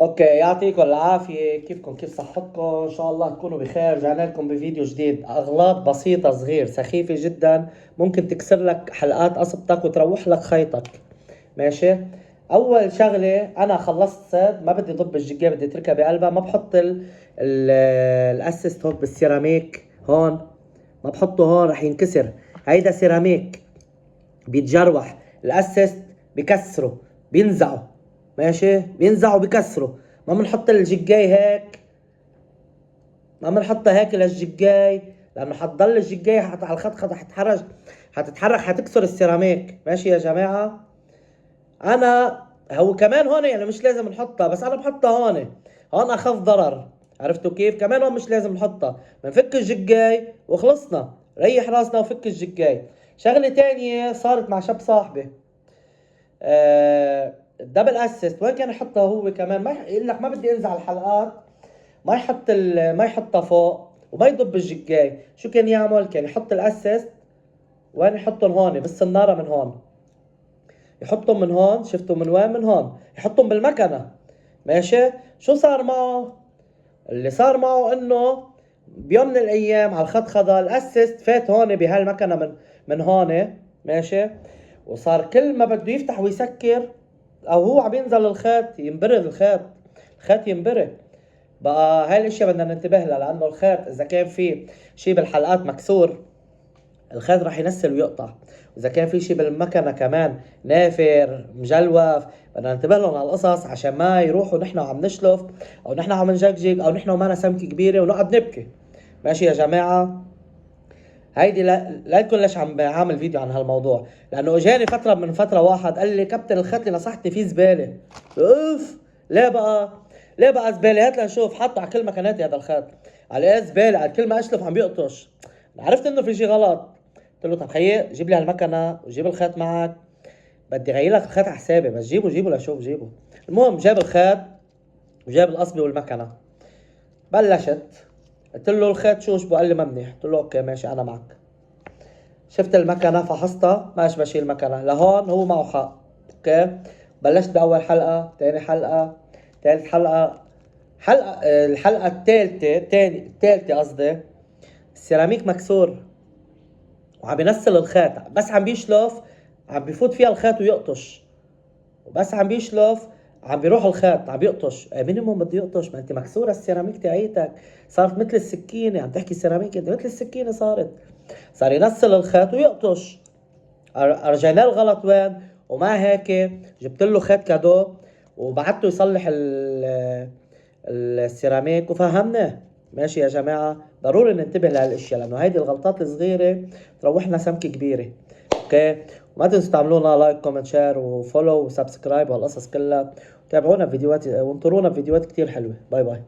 اوكي، يعطيكم العافية. كيفكم؟ كيف صحتكم؟ ان شاء الله تكونوا بخير. رجعنا لكم بفيديو جديد. اغلاط بسيطة صغير سخيفة جدا ممكن تكسر لك حلقات قصبتك وتروح لك خيطك. ماشي. اول شغلة، انا خلصت صيد، ما بدي ضب الجيجة، بدي اتركها بقلبها. ما بحط الاسيست هون بالسيراميك هون، ما بحطه هون رح ينكسر. هيدا سيراميك بيتجروح، الاسيست بكسره، بينزعه. ماشي، بينزعه بكسره. ما بنحط الجيجاي هيك، ما بنحطها هيك للجيجاي، لانه حتضل الجيجاي على الخط خط حتتحرك حتكسر السيراميك. ماشي يا جماعة. انا هو كمان هون يعني مش لازم نحطها، بس انا بحطها هون. هون اخف ضرر. عرفتوا كيف؟ كمان هون مش لازم نحطها. بنفك الجيجاي وخلصنا. ريح راسنا وفك الجيجاي. شغلة تانية صارت مع شاب صاحبي. الدبل اسيست وين كان يحطها هو كمان؟ ما يقول لك ما بدي انزع الحلقات، ما يحطها فوق وما يضب الجيجاي. شو كان يعمل؟ كان يحط الاسيست وين؟ يحطهم هون بالسنارة من هون. يحطهم من هون. شفتوا من وين؟ من هون. يحطهم بالمكنة. ماشي. شو صار معه؟ اللي صار معه انه بيوم من الايام على الخدخدة الاسيست فات هون بهالمكنة من هون. ماشي. وصار كل ما بده يفتح ويسكر او هو عم ينزل الخيط ينبرد الخيط ينبرد. بقى هاي الاشياء بدنا ننتبه لها، لانه الخيط اذا كان فيه شي بالحلقات مكسور الخيط راح ينسل ويقطع. واذا كان في شي بالمكنه كمان نافر مجلوف بدنا ننتبه لهم على القصص، عشان ما يروحوا نحن وعم نشلف او نحن عم نجقجق او نحن ومانا سمكه كبيره ونقعد نبكي. ماشي يا جماعه. هيدي لا يكون ليش عم بعمل فيديو عن هالموضوع، لانه اجاني فتره من فتره واحد قال لي كابتن الخيط اللي نصحتني فيه زباله. اوف. ليه بقى؟ ليه بقى زباله؟ هات لنشوف. حطه على كل مكاناتي هذا الخيط. على ايه زباله؟ على كل ما اشلف عم بيقطش. عرفت انه في شي غلط. قلت له طب خيي جيب لي هالمكنه وجيب الخيط معك، بدي غير لك الخيط على حسابي، بس جيبه لشوف جيبه. المهم جاب الخيط وجاب القصبه والمكنه. بلشت. قلت له الخيط شو قال لي ما منيح. قلت له اوكي ماشي انا معك. شفت المكنه فحصتها ماشي بشيل المكنه لهون، هو معه حق. اوكي. بلشت باول حلقه، ثاني حلقه، ثالث حلقه. الحلقه الثالثه قصدي. السيراميك مكسور وعم ينسل الخيط، بس عم بيشلف عم بيفوت فيها الخيط ويقطش. وبس عم بيشلف عم بيروح الخيط عم بيقطش. مينيموم بده يقطش، ما انت مكسوره السيراميك تاعيتك. صارت مثل السكينه. عم تحكي سيراميك، انت مثل السكينه صارت. صار ينسل الخيط ويقطش. رجعنا الغلط وين؟ ومع هيك جبت له خيط كادو وبعته يصلح السيراميك وفهمناه. ماشي يا جماعة. ضروري ننتبه لهالاشياء، لانه هيدي الغلطات الصغيرة تروحنا سمكة كبيرة. اوكي. وما تنسوا تعملونا لايك كومنت شير وفولو وسبسكرايب وهالقصص كلها. وتابعونا فيديوهات وانطرونا فيديوهات كتير حلوة. باي باي.